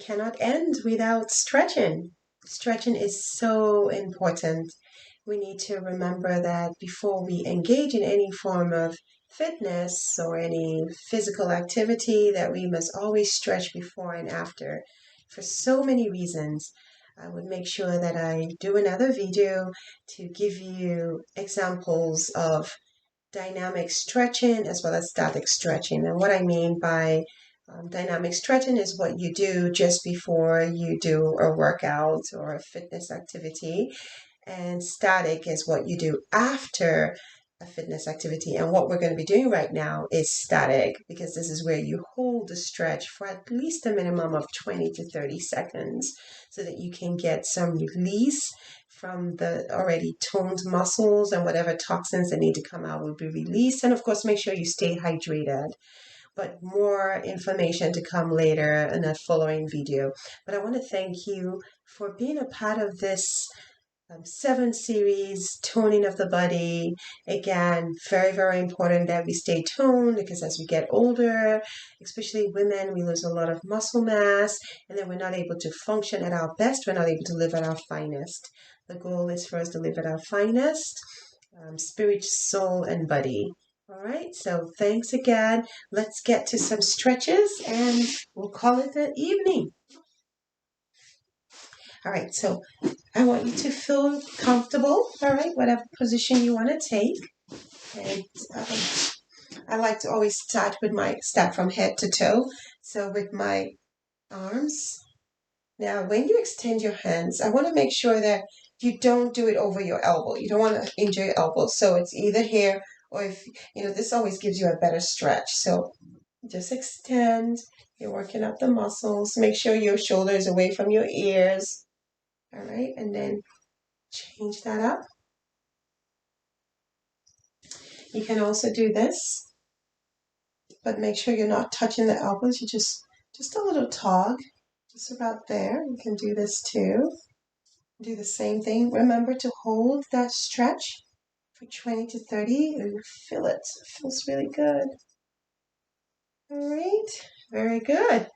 cannot end without stretching. Stretching is so important. We need to remember that before we engage in any form of fitness or any physical activity, that we must always stretch before and after for so many reasons. I would make sure that I do another video to give you examples of dynamic stretching as well as static stretching. And what I mean by dynamic stretching is what you do just before you do a workout or a fitness activity. And static is what you do after a fitness activity. And what we're going to be doing right now is static, because this is where you hold the stretch for at least a minimum of 20 to 30 seconds so that you can get some release from the already toned muscles, and whatever toxins that need to come out will be released. And of course, make sure you stay hydrated. But more information to come later in a following video. But I want to thank you for being a part of this 7 series toning of the body. Again, very, very important that we stay toned, because as we get older, especially women, we lose a lot of muscle mass, and then we're not able to function at our best. We're not able to live at our finest. The goal is for us to live at our finest, spirit, soul, and body. All right, so thanks again. Let's get to some stretches and we'll call it an evening. All right, so I want you to feel comfortable, all right, whatever position you want to take. And I like to always start from head to toe. So with my arms. Now, when you extend your hands, I want to make sure that you don't do it over your elbow. You don't want to injure your elbow. So it's either here, or if, this always gives you a better stretch. So just extend. You're working up the muscles. Make sure your shoulder is away from your ears. All right, and then change that up. You can also do this, but make sure you're not touching the elbows. You just a little tug, just about there. You can do this too. Do the same thing. Remember to hold that stretch for 20 to 30 and feel it. It feels really good. All right, very good.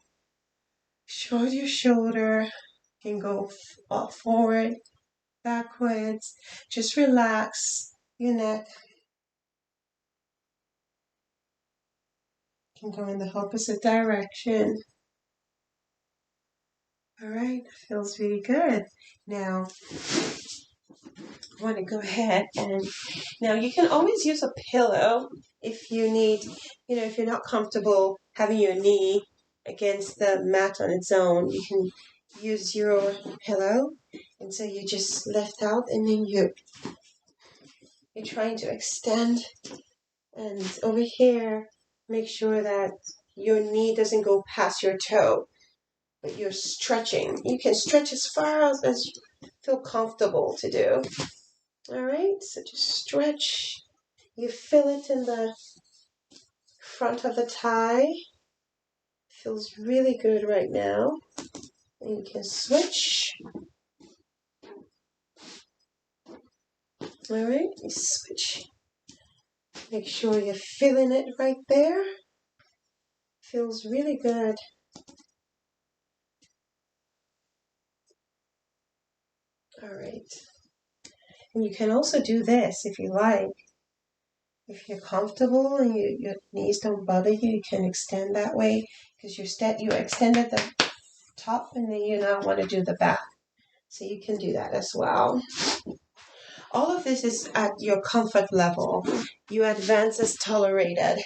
Shoulder your shoulder. You can go forward, backwards. Just relax your neck. You can go in the opposite direction. All right, feels really good. Now, I want to go ahead and now you can always use a pillow if you need, if you're not comfortable having your knee against the mat on its own, you can use your pillow. And so you just lift out, and then you're trying to extend. And over here, make sure that your knee doesn't go past your toe, but you're stretching. You can stretch as far as you feel comfortable to do. All right, so just stretch. You feel it in the front of the thigh. Feels really good right now. And you can switch. All right, you switch. Make sure you're feeling it right there. Feels really good. All right. And you can also do this if you like. If you're comfortable and your knees don't bother you, you can extend that way, because you extended the top and then you now want to do the back. So you can do that as well. All of this is at your comfort level. You advance as tolerated.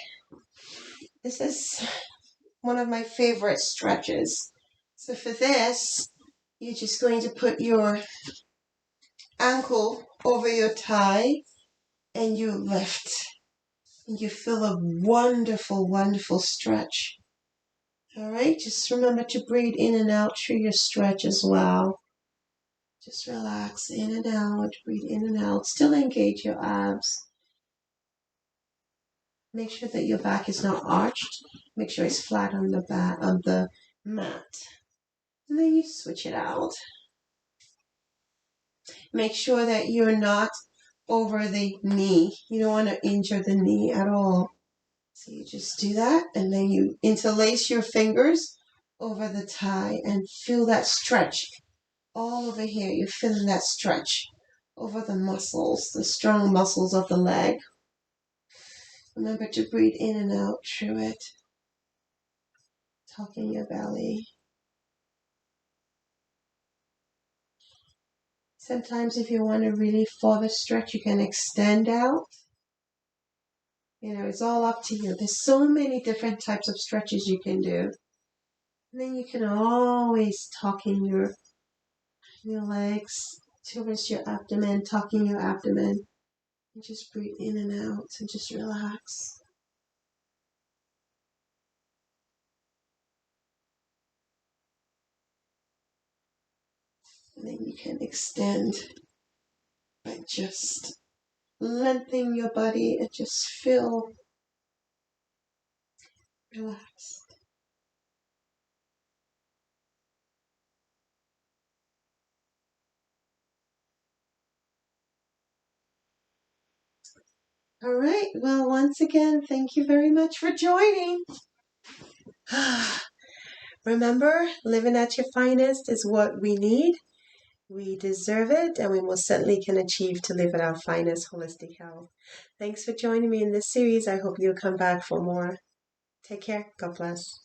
This is one of my favorite stretches. So for this, you're just going to put your ankle over your thigh and you lift. And you feel a wonderful, wonderful stretch. All right, just remember to breathe in and out through your stretch as well. Just relax in and out, breathe in and out. Still engage your abs. Make sure that your back is not arched. Make sure it's flat on the back of the mat. And then you switch it out. Make sure that you're not over the knee. You don't want to injure the knee at all. So you just do that, and then you interlace your fingers over the thigh and feel that stretch all over here. You're feeling that stretch over the muscles, the strong muscles of the leg. Remember to breathe in and out through it, tucking your belly. Sometimes if you want to really further stretch, you can extend out. It's all up to you. There's so many different types of stretches you can do. And then you can always tucking your legs towards your abdomen, tucking your abdomen. And just breathe in and out and just relax. And then you can extend by just lengthening your body and just feel relaxed. All right. Well, once again, thank you very much for joining. Remember, living at your finest is what we need. We deserve it, and we most certainly can achieve to live at our finest holistic health. Thanks for joining me in this series. I hope you'll come back for more. Take care. God bless.